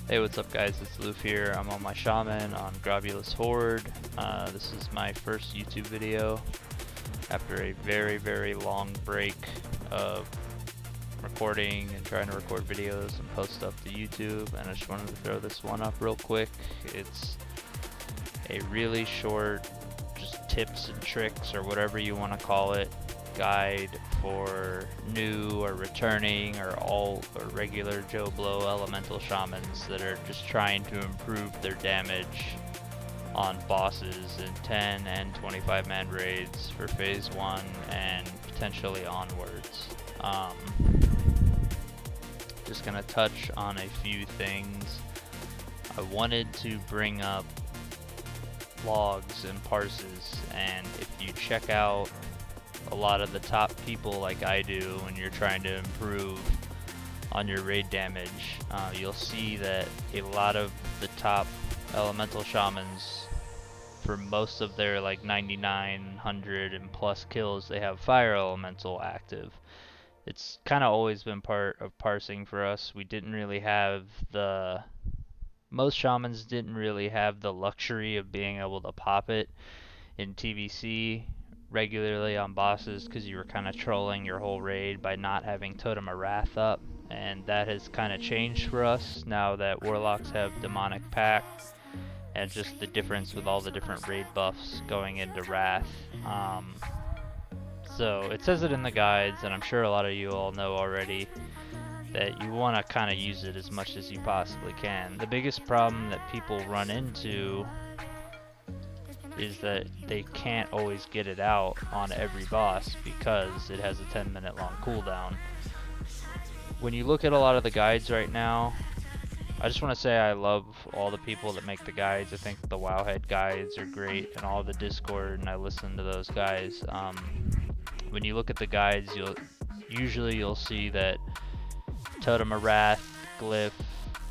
Hey, what's up guys, it's Loof here. I'm on my Shaman on Globulus Horde. This is my first YouTube video after a very long break of recording and trying to record videos and post stuff to YouTube, and I just wanted to throw this one up real quick. It's a really short, just tips and tricks or whatever you want to call it, guide for new or returning or alt or regular Joe Blow elemental shamans that are just trying to improve their damage on bosses in 10 and 25 man raids for phase 1 and potentially onwards. Just gonna touch on a few things. I wanted to bring up logs and parses, and if you check out a lot of the top people like I do when you're trying to improve on your raid damage, you'll see that a lot of the top elemental shamans, for most of their like 9,900 and plus kills, they have fire elemental active. It's kind of always been part of parsing for us. We didn't really have most shamans didn't really have the luxury of being able to pop it in TVC regularly on bosses, because you were kind of trolling your whole raid by not having Totem of Wrath up, and that has kind of changed for us now that Warlocks have Demonic Pact, and just the difference with all the different raid buffs going into Wrath. So it says it in the guides, and I'm sure a lot of you all know already, that you want to kind of use it as much as you possibly can. The biggest problem that people run into is that they can't always get it out on every boss because it has a 10-minute long cooldown. When you look at a lot of the guides right now, I just want to say I love all the people that make the guides. I think the Wowhead guides are great, and all the Discord, and I listen to those guys. When you look at the guides, you'll see that Totem of Wrath, Glyph,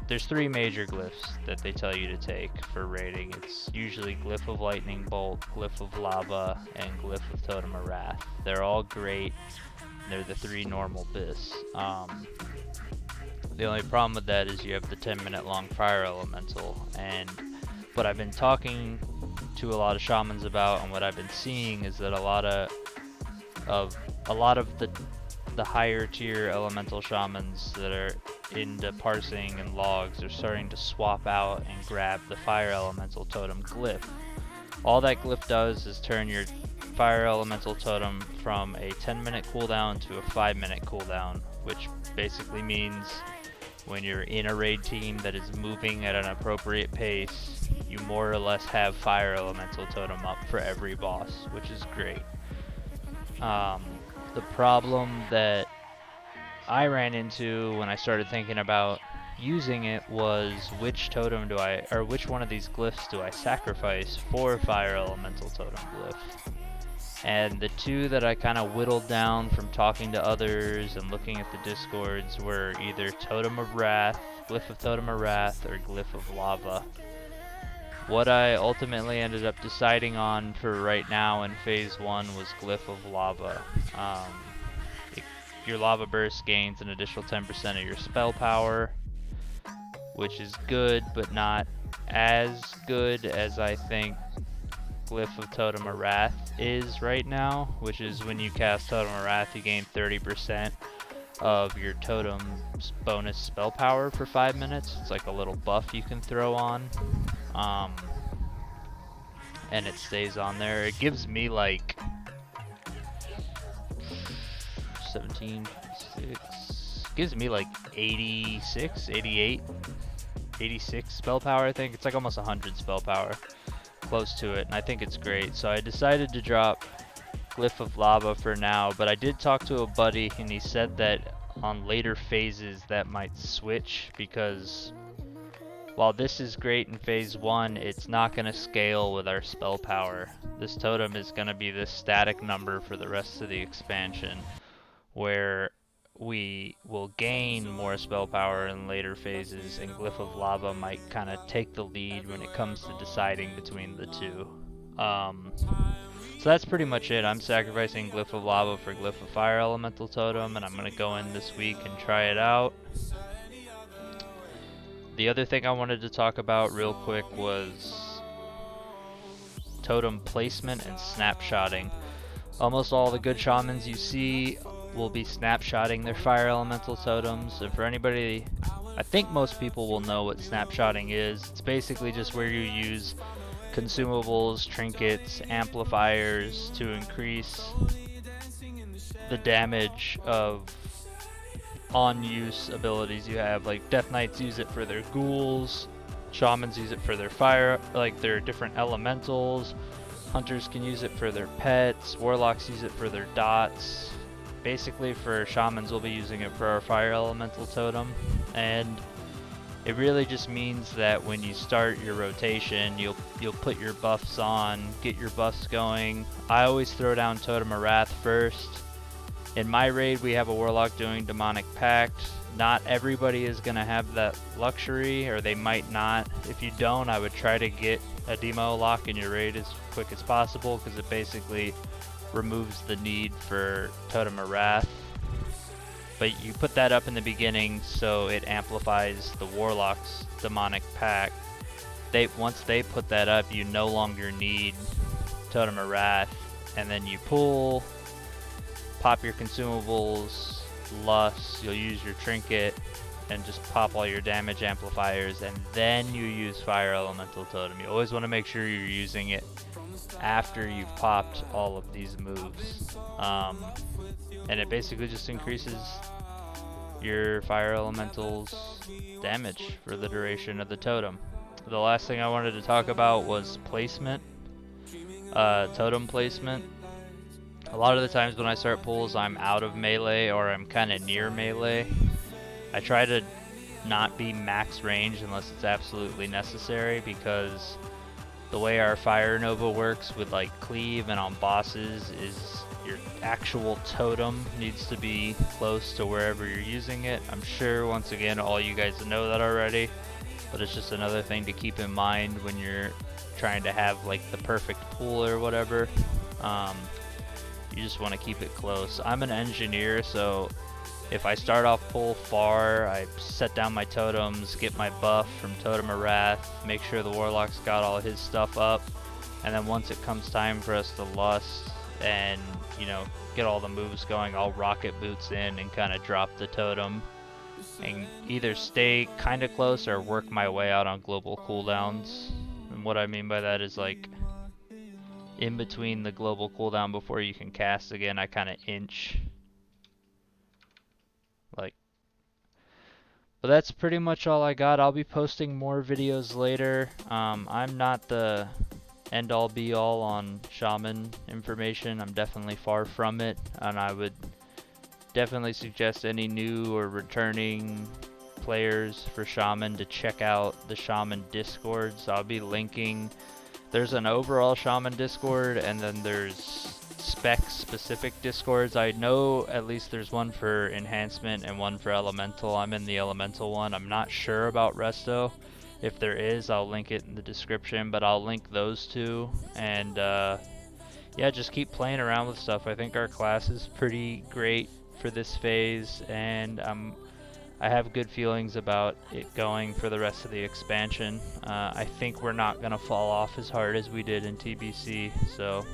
there's 3 major glyphs that they tell you to take for raiding. It's usually Glyph of Lightning Bolt, Glyph of Lava, and Glyph of Totem of Wrath. They're all great. They're the 3 normal bis. The only problem with that is you have the 10-minute long fire elemental, and what I've been talking to a lot of shamans about, and what I've been seeing, is that a lot of the higher tier elemental shamans that are into parsing and logs are starting to swap out and grab the fire elemental totem glyph. All that glyph does is turn your fire elemental totem from a 10-minute cooldown to a 5-minute cooldown, which basically means when you're in a raid team that is moving at an appropriate pace, you more or less have fire elemental totem up for every boss, which is great. The problem that I ran into when I started thinking about using it was which one of these glyphs do I sacrifice for fire elemental totem glyph? And the 2 that I kind of whittled down from talking to others and looking at the discords were either Totem of Wrath, Glyph of Totem of Wrath, or Glyph of Lava. What I ultimately ended up deciding on for right now in phase 1 was Glyph of Lava. Your Lava Burst gains an additional 10% of your spell power, which is good, but not as good as I think Glyph of Totem of Wrath is right now, which is when you cast Totem of Wrath, you gain 30% of your totem's bonus spell power for 5 minutes. It's like a little buff you can throw on. And it stays on there. It gives me like 17, 6, gives me like 86, 88, 86 spell power, I think. It's like almost 100 spell power, close to it, and I think it's great. So I decided to drop Glyph of Lava for now, but I did talk to a buddy, and he said that on later phases that might switch, because while this is great in phase 1, it's not going to scale with our spell power. This totem is going to be this static number for the rest of the expansion, where we will gain more spell power in later phases, and Glyph of Lava might kind of take the lead when it comes to deciding between the 2. So that's pretty much it. I'm sacrificing Glyph of Lava for Glyph of Fire Elemental Totem, and I'm going to go in this week and try it out. The other thing I wanted to talk about real quick was totem placement and snapshotting. Almost all the good shamans you see will be snapshotting their fire elemental totems, and for anybody, I think most people will know what snapshotting is. It's basically just where you use consumables, trinkets, amplifiers to increase the damage of on-use abilities you have. Like Death Knights use it for their ghouls, shamans use it for their fire, like their different elementals, hunters can use it for their pets, warlocks use it for their dots. Basically for shamans we'll be using it for our fire elemental totem, and it really just means that when you start your rotation, you'll put your buffs on, get your buffs going. I always throw down Totem of Wrath first. In my raid, we have a warlock doing Demonic Pact. Not everybody is going to have that luxury, or they might not. If you don't, I would try to get a demo lock in your raid as quick as possible, because it basically removes the need for Totem of Wrath. But you put that up in the beginning so it amplifies the warlock's Demonic Pact. Once they put that up, you no longer need Totem of Wrath, and then you pull, pop your consumables, lust, you'll use your trinket, and just pop all your damage amplifiers, and then you use fire elemental totem. You always want to make sure you're using it after you've popped all of these moves, and it basically just increases your fire elemental's damage for the duration of the totem. The last thing I wanted to talk about was placement, totem placement. A lot of the times when I start pulls, I'm out of melee or I'm kind of near melee. I try to not be max range unless it's absolutely necessary, because the way our Fire Nova works with like cleave and on bosses is your actual totem needs to be close to wherever you're using it. I'm sure once again all you guys know that already, but it's just another thing to keep in mind when you're trying to have like the perfect pull or whatever. You just want to keep it close. I'm an engineer, so if I start off pull far, I set down my totems, get my buff from Totem of Wrath, make sure the warlock's got all his stuff up, and then once it comes time for us to lust and, you know, get all the moves going, I'll rocket boots in and kind of drop the totem and either stay kind of close or work my way out on global cooldowns. And what I mean by that is like in between the global cooldown before you can cast again, I kind of inch. Like, but that's pretty much all I got. I'll be posting more videos later. I'm not the end all be all on Shaman information. I'm definitely far from it, and I would definitely suggest any new or returning players for Shaman to check out the Shaman Discords. I'll be linking. There's an overall Shaman Discord, and then there's spec-specific Discords. I know at least there's one for Enhancement and one for Elemental. I'm in the Elemental one. I'm not sure about Resto. If there is, I'll link it in the description, but I'll link those two. And yeah, just keep playing around with stuff. I think our class is pretty great for this phase, and I have good feelings about it going for the rest of the expansion. I think we're not going to fall off as hard as we did in TBC, so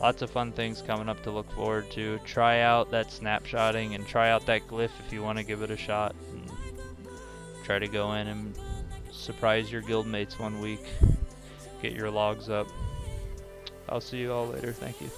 lots of fun things coming up to look forward to. Try out that snapshotting and try out that glyph if you want to give it a shot. And try to go in and surprise your guildmates one week. Get your logs up. I'll see you all later. Thank you.